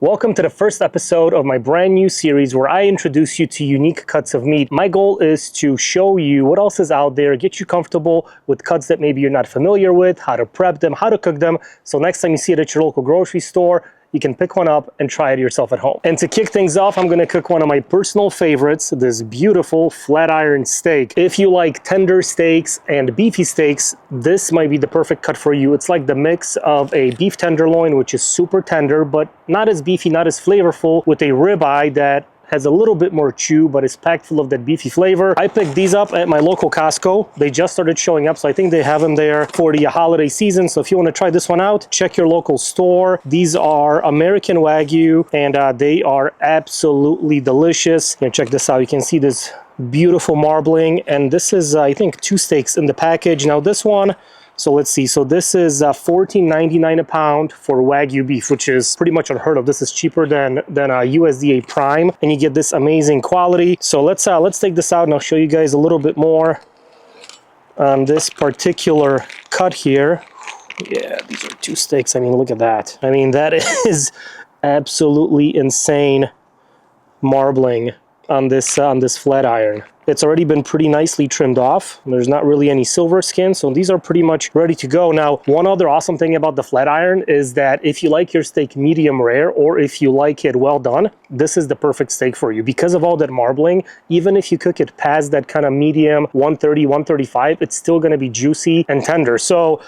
Welcome to the first episode of my brand new series where I introduce you to unique cuts of meat. My goal is to show you what else is out there, get you comfortable with cuts that maybe you're not familiar with, how to prep them, how to cook them, so next time you see it at your local grocery store, you can pick one up and try it yourself at home. And to kick things off, I'm gonna cook one of my personal favorites, this beautiful flat iron steak. If you like tender steaks and beefy steaks, this might be the perfect cut for you. It's like the mix of a beef tenderloin, which is super tender, but not as beefy, not as flavorful, with a ribeye that has a little bit more chew, but is packed full of that beefy flavor. I picked these up at my local Costco. They just started showing up, so I think they have them there for the holiday season. So if you want to try this one out, check your local store. These are American Wagyu, and they are absolutely delicious. Here, check this out. You can see this beautiful marbling, and this is, I think, 2 steaks in the package. Now this one, so let's see. So this is $14.99 a pound for Wagyu beef, which is pretty much unheard of. This is cheaper than USDA Prime, and you get this amazing quality. So let's take this out, and I'll show you guys a little bit more on this particular cut here. Yeah, these are 2 steaks. I mean, look at that. I mean, that is absolutely insane marbling on this flat iron. It's already been pretty nicely trimmed off. There's not really any silver skin, so these are pretty much ready to go. Now, one other awesome thing about the flat iron is that if you like your steak medium rare, or if you like it well done, this is the perfect steak for you. Because of all that marbling, even if you cook it past that kind of medium 130, 135, it's still gonna be juicy and tender. So,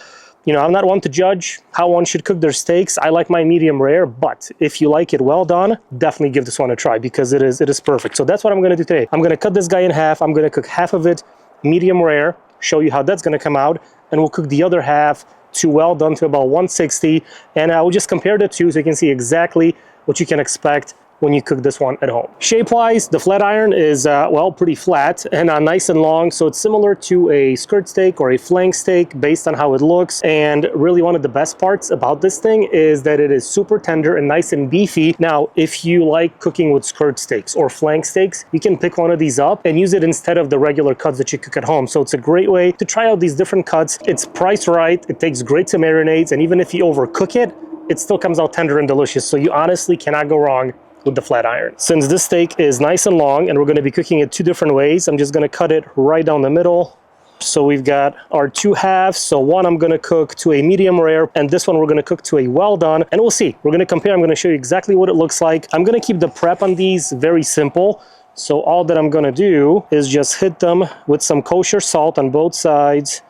you know, I'm not one to judge how one should cook their steaks. I like my medium rare, but if you like it well done, definitely give this one a try because it is perfect. So that's what I'm gonna do today. I'm gonna cut this guy in half. I'm gonna cook half of it medium rare, show you how that's gonna come out, and we'll cook the other half to well done to about 160. And I will just compare the two so you can see exactly what you can expect when you cook this one at home. Shape-wise, the flat iron is, well, pretty flat and nice and long, so it's similar to a skirt steak or a flank steak based on how it looks. And really one of the best parts about this thing is that it is super tender and nice and beefy. Now, if you like cooking with skirt steaks or flank steaks, you can pick one of these up and use it instead of the regular cuts that you cook at home. So it's a great way to try out these different cuts. It's priced right, it takes great to marinate, and even if you overcook it, it still comes out tender and delicious. So you honestly cannot go wrong with the flat iron. Since this steak is nice and long and we're going to be cooking it 2 different ways, I'm just going to cut it right down the middle. So we've got our 2 halves. So one I'm going to cook to a medium rare, and this one we're going to cook to a well done, and we'll see. We're going to compare. I'm going to show you exactly what it looks like. I'm going to keep the prep on these very simple. So all that I'm going to do is just hit them with some kosher salt on both sides.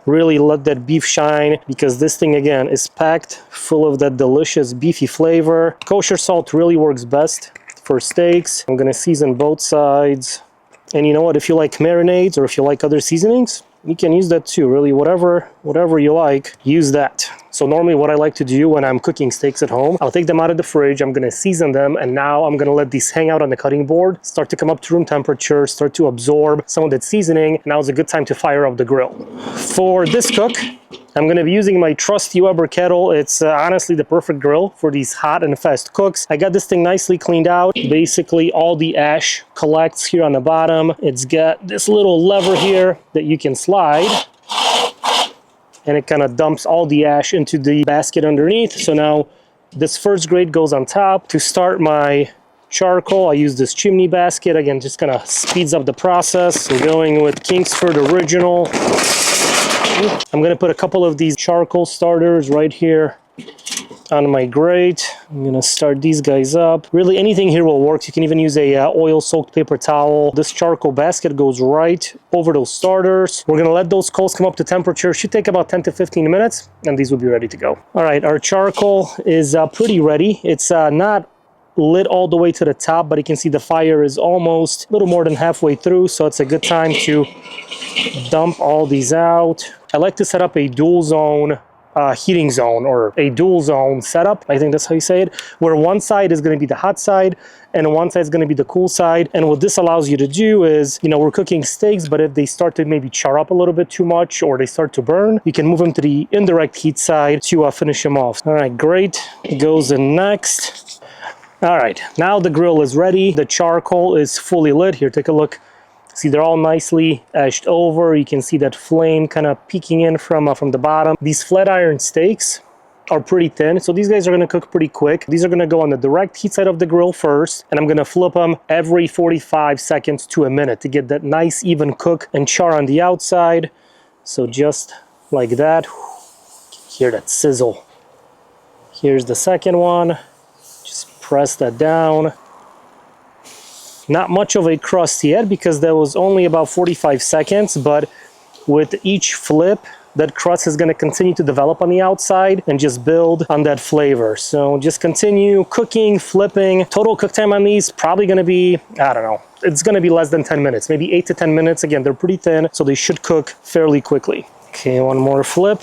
Really let that beef shine, because this thing again is packed full of that delicious beefy flavor. Kosher salt really works best for steaks. I'm gonna season both sides. And you know what, if you like marinades or if you like other seasonings, you can use that too. Really, whatever you like, use that. So normally what I like to do when I'm cooking steaks at home, I'll take them out of the fridge, I'm gonna season them, and now I'm gonna let these hang out on the cutting board, start to come up to room temperature, start to absorb some of that seasoning. Now is a good time to fire up the grill. For this cook, I'm gonna be using my trusty Weber kettle. It's honestly the perfect grill for these hot and fast cooks. I got this thing nicely cleaned out. Basically all the ash collects here on the bottom. It's got this little lever here that you can slide, and it kind of dumps all the ash into the basket underneath. So now this first grate goes on top. To start my charcoal, I use this chimney basket. Again, just kind of speeds up the process. We're going with Kingsford Original. I'm gonna put a couple of these charcoal starters right here on my grate. I'm gonna start these guys up. Really, anything here will work. You can even use a oil-soaked paper towel. This charcoal basket goes right over those starters. We're gonna let those coals come up to temperature. Should take about 10 to 15 minutes, and these will be ready to go. All right, our charcoal is pretty ready. It's not lit all the way to the top, but you can see the fire is almost a little more than halfway through, so it's a good time to dump all these out. I like to set up a dual zone heating zone, or a dual zone setup, I think that's how you say it, where one side is going to be the hot side and one side is going to be the cool side. And what this allows you to do is, you know, we're cooking steaks, but if they start to maybe char up a little bit too much or they start to burn, you can move them to the indirect heat side to finish them off. All right, great. It goes in next. All right, now the grill is ready. The charcoal is fully lit. Here, take a look. See, they're all nicely ashed over. You can see that flame kind of peeking in from the bottom. These flat iron steaks are pretty thin, so these guys are gonna cook pretty quick. These are gonna go on the direct heat side of the grill first, and I'm gonna flip them every 45 seconds to a minute to get that nice even cook and char on the outside. So just like that. Hear that sizzle. Here's the second one. Just press that down. Not much of a crust yet because that was only about 45 seconds, but with each flip, that crust is going to continue to develop on the outside and just build on that flavor. So just continue cooking, flipping. Total cook time on these probably going to be, I don't know, it's going to be less than 10 minutes, maybe 8 to 10 minutes. Again, they're pretty thin, so they should cook fairly quickly. Okay, one more flip.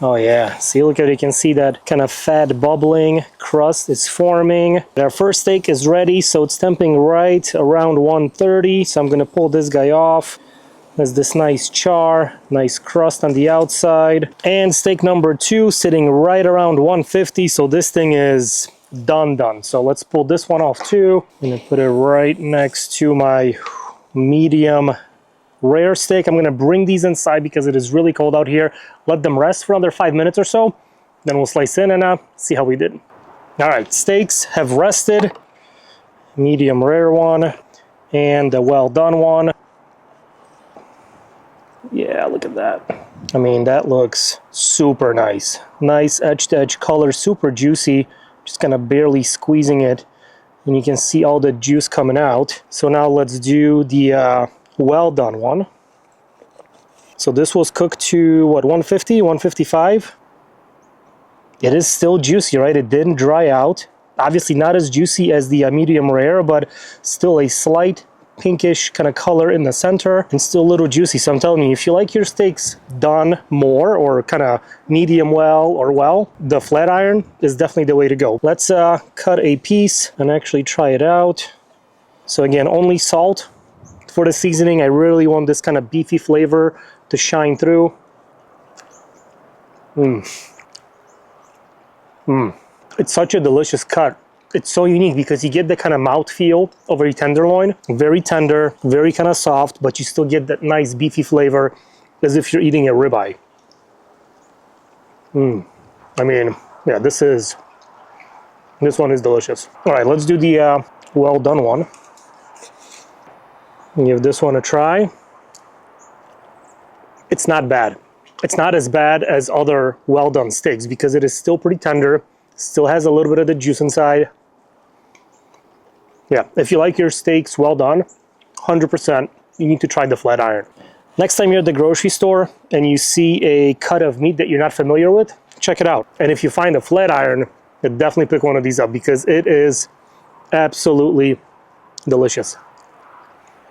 Oh yeah, see, look at it, you can see that kind of fat bubbling crust is forming. Our first steak is ready, so it's temping right around 130. So I'm going to pull this guy off. There's this nice char, nice crust on the outside. And steak number 2 sitting right around 150. So this thing is done. So let's pull this one off too. I'm gonna put it right next to my medium rare steak. I'm gonna bring these inside because it is really cold out here. Let them rest for another 5 minutes or so. Then we'll slice in and see how we did. All right, steaks have rested. Medium rare one and a well done one. Yeah, look at that. I mean, that looks super nice. Nice edge-to-edge color, super juicy. Just kind of barely squeezing it. And you can see all the juice coming out. So now let's do the well done one. So this was cooked to, what, 150, 155? It is still juicy, right? It didn't dry out. Obviously not as juicy as the medium rare, but still a slight pinkish kind of color in the center and still a little juicy. So I'm telling you, if you like your steaks done more or kind of medium well, the flat iron is definitely the way to go. Let's cut a piece and actually try it out. So again, only salt for the seasoning. I really want this kind of beefy flavor to shine through. It's such a delicious cut. It's so unique because you get the kind of mouthfeel of a tenderloin. Very tender, very kind of soft, but you still get that nice beefy flavor as if you're eating a ribeye. I mean, yeah, this one is delicious. All right, let's do the well done one. Give this one a try. It's not bad. It's not as bad as other well done steaks because it is still pretty tender. Still has a little bit of the juice inside. Yeah, if you like your steaks well done, 100%, you need to try the flat iron. Next time you're at the grocery store and you see a cut of meat that you're not familiar with, check it out. And if you find a flat iron, definitely pick one of these up because it is absolutely delicious.